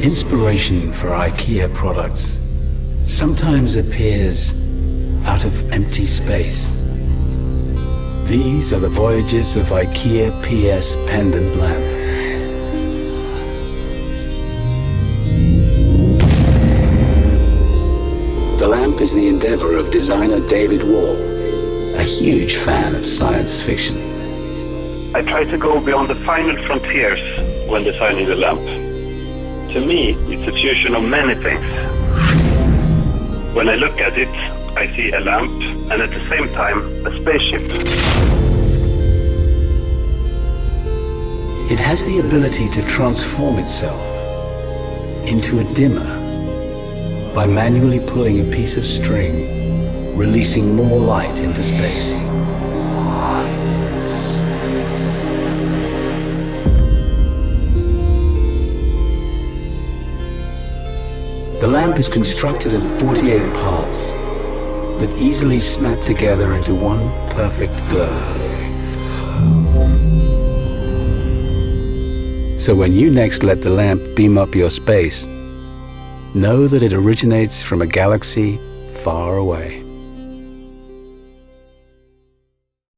Inspiration for IKEA products sometimes appears out of empty space. These are the voyages of IKEA PS Pendant lamp. The lamp is the endeavor of designer David Wahl, a huge fan of science fiction. I try to go beyond the final frontiers when designing the lamp. To me, it's a fusion of many things. When I look at it, I see a lamp and at the same time a spaceship. It has the ability to transform itself into a dimmer by manually pulling a piece of string, releasing more light into space. The lamp is constructed of 48 parts that easily snap together into one perfect glow. So when you next let the lamp beam up your space, know that it originates from a galaxy far away.